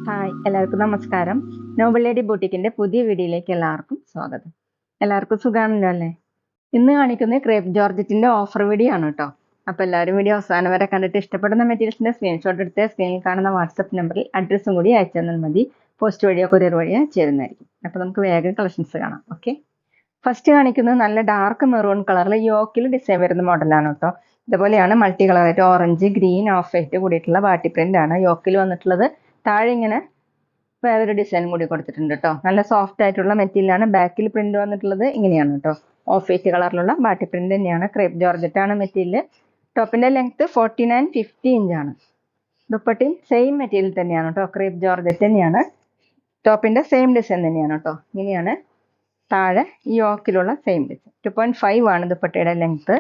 Hi, എല്ലാവർക്കും നമസ്കാരം. Nobel lady ബൂട്ടിക്കിന്റെ പുതിയ വീഡിയോയിലേക്ക് എല്ലാവർക്കും സ്വാഗതം. എല്ലാവർക്കും സുഖാണല്ലോ അല്ലേ? ഇന്ന് കാണിക്കുന്നത് ക്രേപ്പ് ജോർജറ്റിന്റെ ഓഫർ വീഡിയോ ആണ് കേട്ടോ. അപ്പോൾ എല്ലാവരും വീഡിയോ അവസാനം വരെ കണ്ടിട്ട് ഇഷ്ടപ്പെടുന്ന മെറ്റീരിയൽസിന്റെ സ്ക്രീൻഷോട്ട് എടുത്ത് സ്ക്രീനിൽ കാണുന്ന വാട്സപ്പ് നമ്പറിൽ അഡ്രസ്സും കൂടി അയച്ചു തന്നാൽ മതി. പോസ്റ്റ് വഴിയോ കൊറിയർ വഴിയോ ചേരുന്നതായിരിക്കും. അപ്പോൾ നമുക്ക് വേഗം കളക്ഷൻസ് കാണാം. ഓക്കെ, ഫസ്റ്റ് കാണിക്കുന്നത് നല്ല ഡാർക്ക് മെറൂൺ കളറിൽ യോക്കിൽ ഡിസൈൻ വരുന്ന മോഡലാണ് കേട്ടോ. ഇതുപോലെയാണ് മൾട്ടി കളറായിട്ട് ഓറഞ്ച്, ഗ്രീൻ, ഓഫ് വൈറ്റ് കൂടിയിട്ടുള്ള ബാട്ടി പ്രിന്റ് ആണ് യോക്കിൽ വന്നിട്ടുള്ളത്. താഴെ ഇങ്ങനെ വേറൊരു ഡിസൈൻ കൂടി കൊടുത്തിട്ടുണ്ട് കേട്ടോ. നല്ല സോഫ്റ്റ് ആയിട്ടുള്ള മെറ്റീരിയലാണ്. ബാക്കിൽ പ്രിന്റ് വന്നിട്ടുള്ളത് ഇങ്ങനെയാണ് കേട്ടോ. ഓഫ് വൈറ്റ് കളറിലുള്ള ബാട്ടി പ്രിന്റ് തന്നെയാണ്. ക്രേപ്പ് ജോർജറ്റ് ആണ് മെറ്റീരിയൽ. ടോപ്പിന്റെ ലെങ്ത് 49-50 ഇഞ്ചാണ്. ദുപ്പട്ടയും സെയിം മെറ്റീരിയൽ തന്നെയാണ് കേട്ടോ. ക്രേപ്പ് ജോർജറ്റ് തന്നെയാണ്. ടോപ്പിന്റെ സെയിം ഡിസൈൻ തന്നെയാണ് കേട്ടോ. ഇങ്ങനെയാണ് താഴെ ഈ യോക്കിലുള്ള സെയിം ഡിസൈൻ. 2.5 ആണ് ദുപ്പട്ടയുടെ ലെങ്ത്.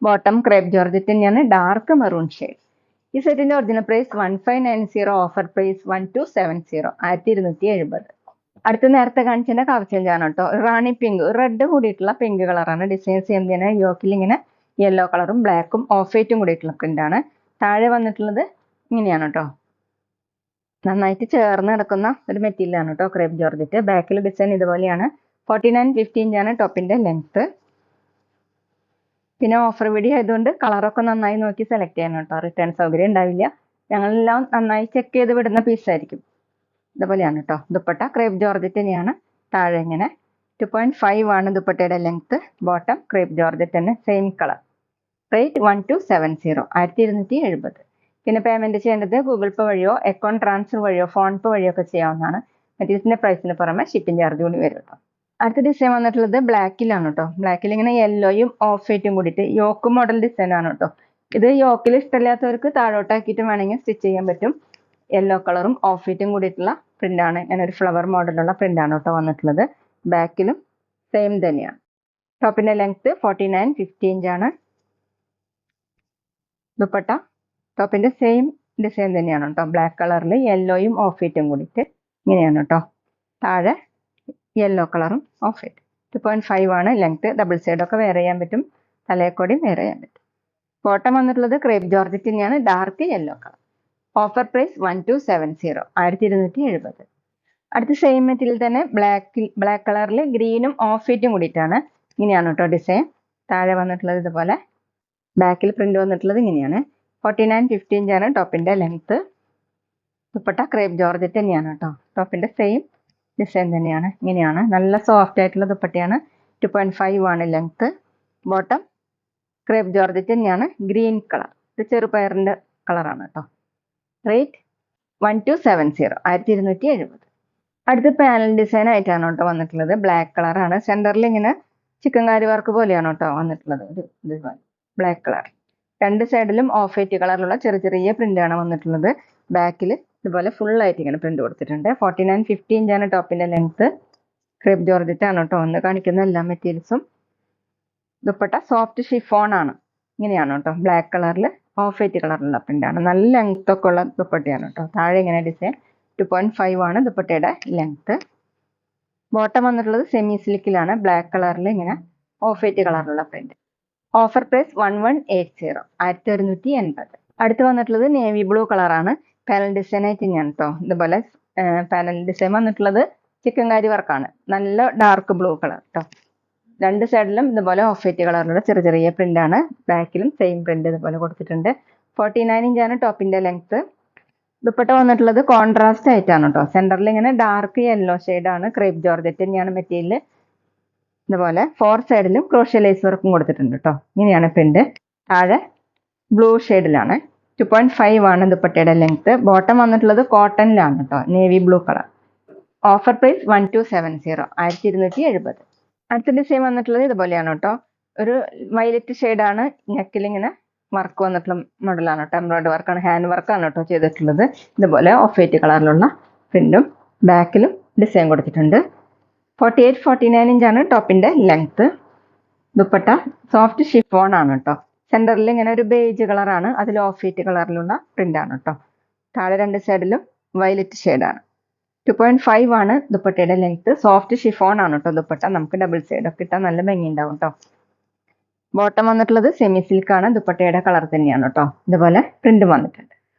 ബോട്ടം ക്രേപ്പ് ജോർജറ്റ് തന്നെയാണ്, ഡാർക്ക് മെറൂൺ ഷെയ്ഡ്. ഈ സെറ്റിന്റെ ഒറിജിനൽ പ്രൈസ് 1590, ഓഫർ പ്രൈസ് 1270, 1270. അടുത്ത നേരത്തെ കാണിച്ചതിന്റെ കളർ ചേഞ്ച് ആണ് കേട്ടോ. റാണി പിങ്ക്, റെഡ് കൂടിയിട്ടുള്ള പിങ്ക് കളറാണ്. ഡിസൈൻ സെയിം തന്നെ. യോക്കിൽ ഇങ്ങനെ യെല്ലോ കളറും ബ്ലാക്കും ഓഫ് വൈറ്റും കൂടിയിട്ടുള്ള പ്രിന്റ് ആണ്. താഴെ വന്നിട്ടുള്ളത് ഇങ്ങനെയാണ് കേട്ടോ. നന്നായിട്ട് ചേർന്ന് കിടക്കുന്ന ഒരു മെറ്റീരിയൽ ആണ് കേട്ടോ ക്രേപ്പ് ജോർജറ്റ്. ബാക്കിൽ ഡിസൈൻ ഇതുപോലെയാണ്. 49-50 ഇഞ്ചാണ് ടോപ്പിന്റെ ലെങ്ത്. പിന്നെ ഓഫർ വീഡിയോ ആയതുകൊണ്ട് കളറൊക്കെ നന്നായി നോക്കി സെലക്ട് ചെയ്യണം കേട്ടോ. റിട്ടേൺ സൗകര്യം ഉണ്ടാവില്ല. ഞങ്ങളെല്ലാം നന്നായി ചെക്ക് ചെയ്ത് വിടുന്ന പീസായിരിക്കും. ഇതുപോലെയാണ് കേട്ടോ. ദുപ്പട്ട ക്രേപ്പ് ജോർജറ്റ് തന്നെയാണ്. താഴെ ഇങ്ങനെ 2.5 ആണ് ദുപ്പട്ടയുടെ ലെങ്ത്. ബോട്ടം ക്രേപ്പ് ജോർജറ്റ് തന്നെ, സെയിം കളർ. റേറ്റ് 1270, 1270. പിന്നെ പേയ്മെന്റ് ചെയ്യേണ്ടത് ഗൂഗിൾ പേ വഴിയോ അക്കൗണ്ട് ട്രാൻസ്ഫർ വഴിയോ ഫോൺ പേ വഴിയോ ഒക്കെ ചെയ്യാവുന്നതാണ്. മെറ്റീരിയൽസിന്റെ പ്രൈസിന് പുറമെ ഷിപ്പിംഗ് ചാർജ് കൂടി വരും കേട്ടോ. അടുത്ത ഡിസൈൻ വന്നിട്ടുള്ളത് ബ്ലാക്കിലാണ് കേട്ടോ. ബ്ലാക്കിൽ ഇങ്ങനെ യെല്ലോയും ഓഫ് വൈറ്റും കൂടിയിട്ട് യോക്ക് മോഡൽ ഡിസൈൻ ആണ് കേട്ടോ. ഇത് യോക്കിൽ ഇഷ്ടമില്ലാത്തവർക്ക് താഴോട്ടാക്കിയിട്ട് വേണമെങ്കിൽ സ്റ്റിച്ച് ചെയ്യാൻ പറ്റും. യെല്ലോ കളറും ഓഫ് വൈറ്റും കൂടിയിട്ടുള്ള പ്രിന്റ് ആണ്. ഇങ്ങനെ ഒരു ഫ്ലവർ മോഡലുള്ള പ്രിന്റ് ആണ് കേട്ടോ വന്നിട്ടുള്ളത്. ബാക്കിലും സെയിം തന്നെയാണ്. ടോപ്പിന്റെ ലെങ്ത് 49-50 ഇഞ്ചാണ്. ദുപ്പട്ട ടോപ്പിന്റെ സെയിം ഡിസൈൻ തന്നെയാണ് കേട്ടോ. ബ്ലാക്ക് കളറിൽ യെല്ലോയും ഓഫ് വൈറ്റും കൂടിയിട്ട് ഇങ്ങനെയാണ് കേട്ടോ. താഴെ യെല്ലോ കളറും ഓഫ് വൈറ്റ്. 2.5 ആണ് ലെങ്ത്. ഡബിൾ സൈഡൊക്കെ വെയർ ചെയ്യാൻ പറ്റും. തലയക്കോടിയും വെയർ ചെയ്യാൻ പറ്റും. ബോട്ടം വന്നിട്ടുള്ളത് ക്രേപ്പ് ജോർജറ്റ് തന്നെയാണ്, dark yellow colour. Offer price 1270, 1270. അടുത്ത സെയിം മെറ്റീരിയൽ തന്നെ ബ്ലാക്ക് കളറിൽ ഗ്രീനും ഓഫ് വൈറ്റും കൂടിയിട്ടാണ്. ഇങ്ങനെയാണ് കേട്ടോ ഡിസൈൻ. താഴെ വന്നിട്ടുള്ളത് ഇതുപോലെ. ബാക്കിൽ പ്രിന്റ് വന്നിട്ടുള്ളത് ഇങ്ങനെയാണ്. 49-50 ഇഞ്ചാണ് ടോപ്പിന്റെ ലെങ്ത്. ദുപ്പട്ട ക്രേപ്പ് ജോർജറ്റ് തന്നെയാണ് കേട്ടോ. ടോപ്പിന്റെ സെയിം ഡിസൈൻ തന്നെയാണ്. ഇങ്ങനെയാണ് നല്ല സോഫ്റ്റ് ആയിട്ടുള്ള ദുപ്പട്ടയാണ്. 2.5 ആണ് ലെങ്ത്. ബോട്ടം ക്രേപ്പ് ജോർജറ്റ് തന്നെയാണ്, ഗ്രീൻ കളർ. ഇത് ചെറുപയറിന്റെ കളറാണ് കേട്ടോ. റേറ്റ് 1270, 1270. അടുത്ത പാനൽ ഡിസൈൻ ആയിട്ടാണ് കേട്ടോ വന്നിട്ടുള്ളത്. ബ്ലാക്ക് കളറാണ്. സെന്ററിൽ ഇങ്ങനെ ചിക്കൻ കാരി വർക്ക് പോലെയാണ് കേട്ടോ വന്നിട്ടുള്ളത്. ഒരു ബ്ലാക്ക് കളർ. രണ്ട് സൈഡിലും ഓഫ് വൈറ്റ് കളറിലുള്ള ചെറിയ ചെറിയ പ്രിന്റ് ആണ് വന്നിട്ടുള്ളത്. ബാക്കിൽ ഇതുപോലെ ഫുൾ ആയിട്ട് ഇങ്ങനെ പ്രിന്റ് കൊടുത്തിട്ടുണ്ട്. 49-50 ഇഞ്ചാണ് ടോപ്പിന്റെ ലെങ്ത്. ക്രേപ്പ് ജോർജറ്റ് ആണ് കേട്ടോ ഒന്ന് കാണിക്കുന്ന എല്ലാ മെറ്റീരിയൽസും. ദുപ്പട്ട സോഫ്റ്റ് ഷിഫോൺ ആണ്. ഇങ്ങനെയാണ് കേട്ടോ. ബ്ലാക്ക് കളറിൽ ഓഫ് വൈറ്റ് കളറിലുള്ള പ്രിന്റ് ആണ്. നല്ല ലെങ്ത് ഒക്കെ ഉള്ള ദുപ്പട്ടയാണ് കേട്ടോ. താഴെ ഇങ്ങനെ ഡിസൈൻ. 2.5 ആണ് ദുപ്പട്ടയുടെ ലെങ്ത്. ബോട്ടം വന്നിട്ടുള്ളത് സെമി സിൽക്കിലാണ്. ബ്ലാക്ക് കളറിൽ ഇങ്ങനെ ഓഫ് വൈറ്റ് കളറിലുള്ള പ്രിന്റ്. Offer price 1180, 1180. അടുത്ത് വന്നിട്ടുള്ളത് നേവി ബ്ലൂ കളറാണ്. പാനൽ ഡിസൈൻ ആയിട്ട് തന്നെയാണ് കേട്ടോ. ഇതുപോലെ പാനൽ ഡിസൈൻ വന്നിട്ടുള്ളത് ചിക്കൻ കാരി വർക്കാണ്. നല്ല ഡാർക്ക് ബ്ലൂ കളർ കേട്ടോ. രണ്ട് സൈഡിലും ഇതുപോലെ ഓഫ് വൈറ്റ് കളറിലുള്ള ചെറിയ ചെറിയ പ്രിന്റ് ആണ്. ബാക്കിലും സെയിം പ്രിന്റ് ഇതുപോലെ കൊടുത്തിട്ടുണ്ട്. 49 ഇഞ്ചാണ് ടോപ്പിന്റെ ലെങ്ത്. ദുപ്പട്ട വന്നിട്ടുള്ളത് കോൺട്രാസ്റ്റ് ആയിട്ടാണ് കേട്ടോ. സെന്ററിൽ ഇങ്ങനെ ഡാർക്ക് യെല്ലോ ആണ്. ക്രേപ്പ് ജോർജറ്റ് തന്നെയാണ് മെറ്റീരിയൽ. ഇതുപോലെ 4 സൈഡിലും ക്രോഷ്യ ലേസ് വർക്കും കൊടുത്തിട്ടുണ്ട് കേട്ടോ. ഇങ്ങനെയാണ് പ്രിന്റ്. താഴെ ബ്ലൂ ഷെയ്ഡിലാണ്. 2.5 ആണ് ദുപ്പട്ടയുടെ ലെങ്ത്. ബോട്ടം വന്നിട്ടുള്ളത് കോട്ടണിലാണ് കേട്ടോ, navy blue colour. Offer price 1270, 1270. അടുത്ത ഡിസൈൻ വന്നിട്ടുള്ളത് ഇതുപോലെയാണ് കേട്ടോ. ഒരു വയലറ്റ് ഷെയ്ഡാണ്. നെക്കിൽ ഇങ്ങനെ വർക്ക് വന്നിട്ടുള്ള മോഡലാണ് കേട്ടോ. എംബ്രോയിഡറി വർക്കാണ്, ഹാൻഡ് വർക്കാണ് കേട്ടോ ചെയ്തിട്ടുള്ളത്. ഇതുപോലെ ഓഫ് വൈറ്റ് കളറിലുള്ള പ്രിന്റും ബാക്കിലും ഡിസൈൻ കൊടുത്തിട്ടുണ്ട്. 48-49 ഇഞ്ചാണ് ടോപ്പിന്റെ ലെങ്ത്. ദുപ്പട്ട സോഫ്റ്റ് ഷിഫോൺ ആണ് കേട്ടോ. സെന്ററിൽ ഇങ്ങനെ ഒരു ബേജ് കളറാണ്. അതിൽ ഓഫ് വൈറ്റ് കളറിലുള്ള പ്രിന്റ് ആണ് കേട്ടോ. താഴെ രണ്ട് സൈഡിലും വയലറ്റ് ഷെയ്ഡാണ്. 2.5 ആണ് ദുപ്പട്ടയുടെ ലെങ്ത്. സോഫ്റ്റ് ഷിഫോൺ ആണ് കേട്ടോ ദുപ്പട്ട. നമുക്ക് ഡബിൾ സൈഡ് ഒക്കെ ഇട്ടാൽ നല്ല ഭംഗി ഉണ്ടാവും കേട്ടോ. ബോട്ടം വന്നിട്ടുള്ളത് സെമി സിൽക്ക് ആണ്, ദുപ്പട്ടയുടെ കളർ തന്നെയാണ് കേട്ടോ. ഇതുപോലെ പ്രിന്റ് വന്നിട്ടുണ്ട്.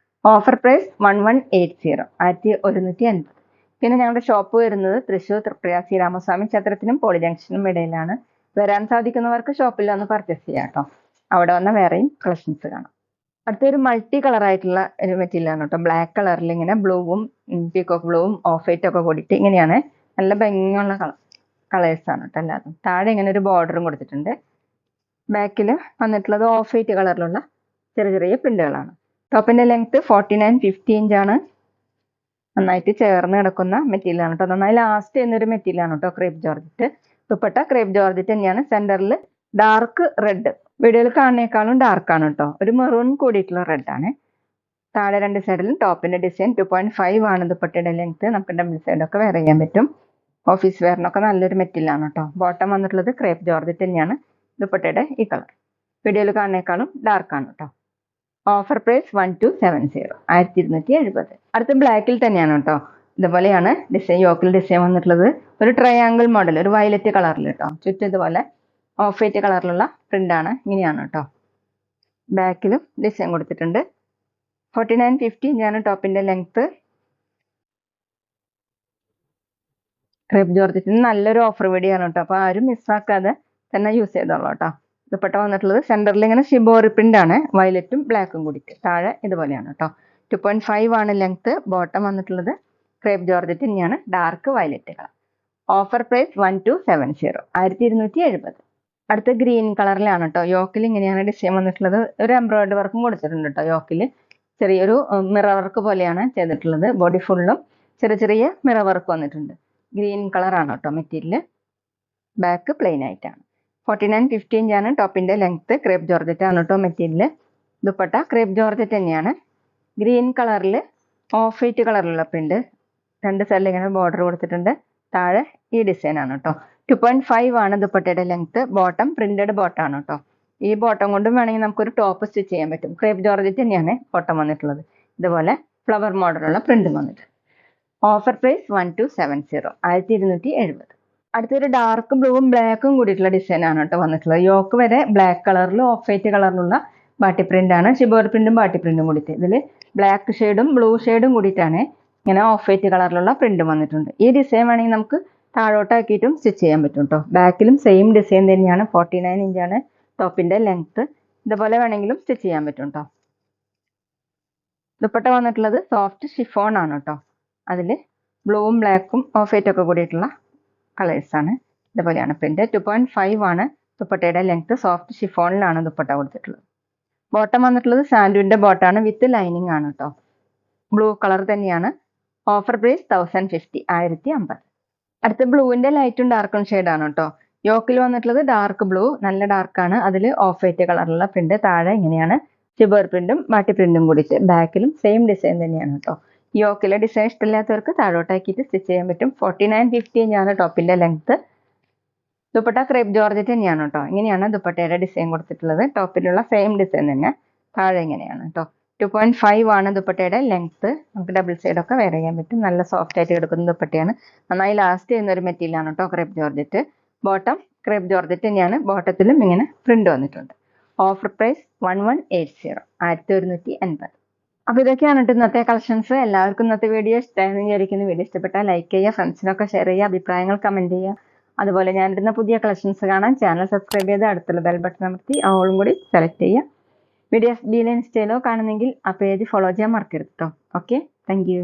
Offer price 1180, 1150. പിന്നെ ഞങ്ങളുടെ ഷോപ്പ് വരുന്നത് തൃശ്ശൂർ തൃപ്രയ ശ്രീരാമസ്വാമി ക്ഷേത്രത്തിനും പോളി ജംഗ്ഷനും ഇടയിലാണ്. വരാൻ സാധിക്കുന്നവർക്ക് ഷോപ്പിൽ വന്ന് പർച്ചേസ് ചെയ്യാം കേട്ടോ. അവിടെ വന്ന വേറെയും കളക്ഷൻസ് കാണാം. അടുത്തൊരു മൾട്ടി കളർ ആയിട്ടുള്ള ഒരു മെറ്റീരിയൽ ആണ് കേട്ടോ. ബ്ലാക്ക് കളറിൽ ഇങ്ങനെ ബ്ലൂവും പീകോക്ക് ബ്ലൂവും ഓഫ് വൈറ്റ് ഒക്കെ കൂടിയിട്ട് ഇങ്ങനെയാണ്. നല്ല ഭംഗിയുള്ള കളേഴ്സ് ആണ് കേട്ടോ എല്ലാതും. താഴെ ഇങ്ങനെ ഒരു ബോർഡറും കൊടുത്തിട്ടുണ്ട്. ബാക്കിൽ വന്നിട്ടുള്ളത് ഓഫ് വൈറ്റ് കളറിലുള്ള ചെറിയ ചെറിയ പ്രിന്റുകളാണ്. ടോപ്പിന്റെ ലെങ്ത് 49-50 ഇഞ്ചാണ്. നന്നായിട്ട് ചേർന്ന് കിടക്കുന്ന മെറ്റീരിയൽ ആണ് കേട്ടോ. നന്നായി ലാസ്റ്റ് ചെയ്യുന്നൊരു മെറ്റീരിയൽ ആണ് കേട്ടോ crepe georgette. Dupatta crepe georgette തന്നെയാണ്. സെന്ററിൽ ഡാർക്ക് റെഡ്, വീഡിയോയിൽ കാണുന്നേക്കാളും ഡാർക്ക് ആണ് കേട്ടോ. ഒരു മെറൂൺ കൂടിയിട്ടുള്ള റെഡ് ആണ്. താഴെ രണ്ട് സൈഡിലും ടോപ്പിന്റെ ഡിസൈൻ 2.5 ആണ് ദുപ്പട്ടയുടെ ലെങ്ത്. നമുക്ക് ഡബിൾ സൈഡൊക്കെ വെയർ ചെയ്യാൻ പറ്റും. ഓഫീസ് വെയറിനൊക്കെ നല്ലൊരു മെറ്റീരിയൽ ആണ് കേട്ടോ. ബോട്ടം വന്നിട്ടുള്ളത് ക്രേപ്പ് ജോർജറ്റ് തന്നെയാണ്. ദുപ്പട്ടയുടെ ഈ കളർ വീഡിയോയിൽ കാണുന്നേക്കാളും ഡാർക്ക് ആണ് കേട്ടോ. Offer price 1270, 1270. അടുത്ത ബ്ലാക്കിൽ തന്നെയാണ് കേട്ടോ. ഇതുപോലെയാണ് ഡിസൈൻ, യോക്കിൽ ഡിസൈൻ വന്നിട്ടുള്ളത്. ഒരു ട്രയാങ്കിൾ മോഡൽ, ഒരു വയലറ്റ് കളറിൽ കേട്ടോ. ചുറ്റും ഇതുപോലെ ഓഫ് വൈറ്റ് കളറിലുള്ള പ്രിന്റ് ആണ്. ഇങ്ങനെയാണ് കേട്ടോ. ബാക്കിലും ഡിസൈൻ കൊടുത്തിട്ടുണ്ട്. 49-50 ഇഞ്ചാണ് ടോപ്പിന്റെ ലെങ്ത്. ക്രേപ്പ് ജോർജറ്റിന് നല്ലൊരു ഓഫർ വീഡിയോ ആണ് കേട്ടോ. അപ്പോൾ ആരും മിസ്സാക്കാതെ തന്നെ യൂസ് ചെയ്തോളൂ കേട്ടോ. ദുപ്പട്ട വന്നിട്ടുള്ളത് സെന്ററിൽ ഇങ്ങനെ ഷിബോറി പ്രിന്റ് ആണ്, വയലറ്റും ബ്ലാക്കും കൂടിയിട്ട്. താഴെ ഇതുപോലെയാണ് കേട്ടോ. 2.5 ആണ് ലെങ്ത്. ബോട്ടം വന്നിട്ടുള്ളത് ക്രേപ്പ് ജോർജറ്റ് തന്നെയാണ്, dark violet colour. Offer price 1270, 1270. അടുത്ത ഗ്രീൻ കളറിലാണ് കേട്ടോ. യോക്കിൽ ഇങ്ങനെയാണ് ഡിസൈൻ വന്നിട്ടുള്ളത്. ഒരു എംബ്രോയിഡറി വർക്കും കൊടുത്തിട്ടുണ്ട് കേട്ടോ. യോക്കിൽ ചെറിയൊരു മിറർ വർക്ക് പോലെയാണ് ചെയ്തിട്ടുള്ളത്. ബോഡി ഫുള്ളും ചെറിയ ചെറിയ മിറർ വർക്ക് വന്നിട്ടുണ്ട്. ഗ്രീൻ കളറാണ് കേട്ടോ മെറ്റീരിയൽ. ബാക്ക് പ്ലെയിൻ ആയിട്ടാണ്. 49-50 ഇഞ്ചാണ് ടോപ്പിന്റെ ലെങ്ത്. ക്രേപ്പ് ജോർജറ്റ് ആണ് കേട്ടോ മെറ്റീരിയൽ. ദുപ്പട്ട ക്രേപ്പ് ജോർജറ്റ് തന്നെയാണ്. ഗ്രീൻ കളറിൽ ഓഫ് വൈറ്റ് കളറിലുള്ള പ്രിന്റ്. രണ്ട് സൈഡിൽ ഇങ്ങനെ ബോർഡർ കൊടുത്തിട്ടുണ്ട്. താഴെ ഈ ഡിസൈൻ ആണ് കേട്ടോ. 2.5 ആണ് ദുപ്പട്ടയുടെ ലെങ്ത്. ബോട്ടം പ്രിന്റഡ് ബോട്ടം ആണ് കേട്ടോ. ഈ ബോട്ടം കൊണ്ടും വേണമെങ്കിൽ നമുക്കൊരു ടോപ്പ് സ്റ്റിച്ച് ചെയ്യാൻ പറ്റും. ക്രേപ്പ് ജോർജറ്റ് തന്നെയാണ് ബോട്ടം വന്നിട്ടുള്ളത്. ഇതുപോലെ ഫ്ലവർ മോഡലുള്ള പ്രിന്റ് വന്നിട്ട്. Offer price 1270, 1270. അടുത്തൊരു ഡാർക്ക് ബ്ലൂവും ബ്ലാക്കും കൂടിയിട്ടുള്ള ഡിസൈൻ ആണ് കേട്ടോ വന്നിട്ടുള്ളത്. യോക്ക് വരെ ബ്ലാക്ക് കളറിലും ഓഫ് വൈറ്റ് കളറിലുള്ള ബാട്ടി പ്രിന്റ് ആണ്. ഷിബോറി പ്രിന്റും ബാട്ടി പ്രിന്റും കൂടിയിട്ട്. ഇതിൽ ബ്ലാക്ക് ഷെയ്ഡും ബ്ലൂ ഷെയ്ഡും കൂടിയിട്ടാണ് ഇങ്ങനെ ഓഫ് വൈറ്റ് കളറിലുള്ള പ്രിന്റ് വന്നിട്ടുണ്ട്. ഈ ഡിസൈൻ വേണമെങ്കിൽ നമുക്ക് താഴോട്ടാക്കിയിട്ടും സ്റ്റിച്ച് ചെയ്യാൻ പറ്റും കേട്ടോ. ബാക്കിലും സെയിം ഡിസൈൻ തന്നെയാണ്. 49 ഇഞ്ചാണ് ടോപ്പിന്റെ ലെങ്ത്. ഇതുപോലെ വേണമെങ്കിലും സ്റ്റിച്ച് ചെയ്യാൻ പറ്റും കേട്ടോ. ദുപ്പട്ട വന്നിട്ടുള്ളത് സോഫ്റ്റ് ഷിഫോൺ ആണ് കേട്ടോ. അതിൽ ബ്ലൂവും ബ്ലാക്കും ഓഫ് വൈറ്റ് ഒക്കെ കൂടിയിട്ടുള്ള കളേഴ്സ് ആണ്. ഇതുപോലെയാണ് പ്രിന്റ്. 2.5 ആണ് ദുപ്പട്ടയുടെ ലെങ്ത്. സോഫ്റ്റ് ഷിഫോണിലാണ് ദുപ്പട്ട കൊടുത്തിട്ടുള്ളത്. ബോട്ടം വന്നിട്ടുള്ളത് സാൻഡുവിന്റെ ബോട്ടാണ്, വിത്ത് ലൈനിങ് ആണ് കേട്ടോ. ബ്ലൂ കളർ തന്നെയാണ്. Offer price 1050, 1050. അടുത്ത ബ്ലൂവിന്റെ ലൈറ്റും ഡാർക്കും ഷെയ്ഡാണ് കേട്ടോ. യോക്കിൽ വന്നിട്ടുള്ളത് ഡാർക്ക് ബ്ലൂ, നല്ല ഡാർക്കാണ്. അതിൽ ഓഫ് വൈറ്റ് കളറിലുള്ള പ്രിന്റ്. താഴെ ഇങ്ങനെയാണ് ഷിബർ പ്രിന്റും ബാട്ടി പ്രിന്റും കൂടിയിട്ട്. ബാക്കിലും സെയിം ഡിസൈൻ തന്നെയാണ് കേട്ടോ. യോക്കിലെ ഡിസൈൻ ഇഷ്ടമില്ലാത്തവർക്ക് താഴോട്ടാക്കിയിട്ട് സ്റ്റിച്ച് ചെയ്യാൻ പറ്റും. 49-50 ഇഞ്ചാണ് ടോപ്പിന്റെ ലെങ്ത്. ദുപ്പട്ട ക്രേപ്പ് ജോർജറ്റ് തന്നെയാണ് കേട്ടോ. ഇങ്ങനെയാണ് ദുപ്പട്ടയുടെ ഡിസൈൻ കൊടുത്തിട്ടുള്ളത്. ടോപ്പിലുള്ള സെയിം ഡിസൈൻ തന്നെ. താഴെ ഇങ്ങനെയാണ് കേട്ടോ. 2.5 ആണ് ദുപ്പട്ടയുടെ ലെങ്ത്. നമുക്ക് ഡബിൾ സൈഡൊക്കെ വെയർ ചെയ്യാൻ പറ്റും. നല്ല സോഫ്റ്റ് ആയിട്ട് കിടക്കുന്ന ദുപ്പട്ടയാണ്. നന്നായി ലാസ്റ്റ് ചെയ്യുന്ന ഒരു മെറ്റീരിയൽ ആണ് കേട്ടോ crepe georgette. Bottom crepe georgette തന്നെയാണ്. ബോട്ടത്തിലും ഇങ്ങനെ പ്രിന്റ് വന്നിട്ടുണ്ട്. Offer price 1180, 1180. അപ്പോൾ ഇതൊക്കെയാണ് കേട്ടോ ഇന്നത്തെ കളക്ഷൻസ്. എല്ലാവർക്കും ഇന്നത്തെ വീഡിയോ ഇഷ്ടമായെന്ന് വിചാരിക്കുന്നു. വീഡിയോ ഇഷ്ടപ്പെട്ടാൽ ലൈക്ക് ചെയ്യുക, ഫ്രണ്ട്സിനൊക്കെ ഷെയർ ചെയ്യുക, അഭിപ്രായങ്ങൾ കമന്റ് ചെയ്യുക. അതുപോലെ ഞാനിടുന്ന പുതിയ കളക്ഷൻസ് കാണാൻ ചാനൽ സബ്സ്ക്രൈബ് ചെയ്ത് അടുത്തുള്ള ബെൽ ബട്ടൺ അമർത്തി ഓളും കൂടി സെലക്ട് ചെയ്യുക. വീഡിയോ FB ഇൻസ്റ്റയിലോ കാണുന്നെങ്കിൽ ആ പേജ് ഫോളോ ചെയ്യാൻ മറക്കരുത് കേട്ടോ. Okay, thank you.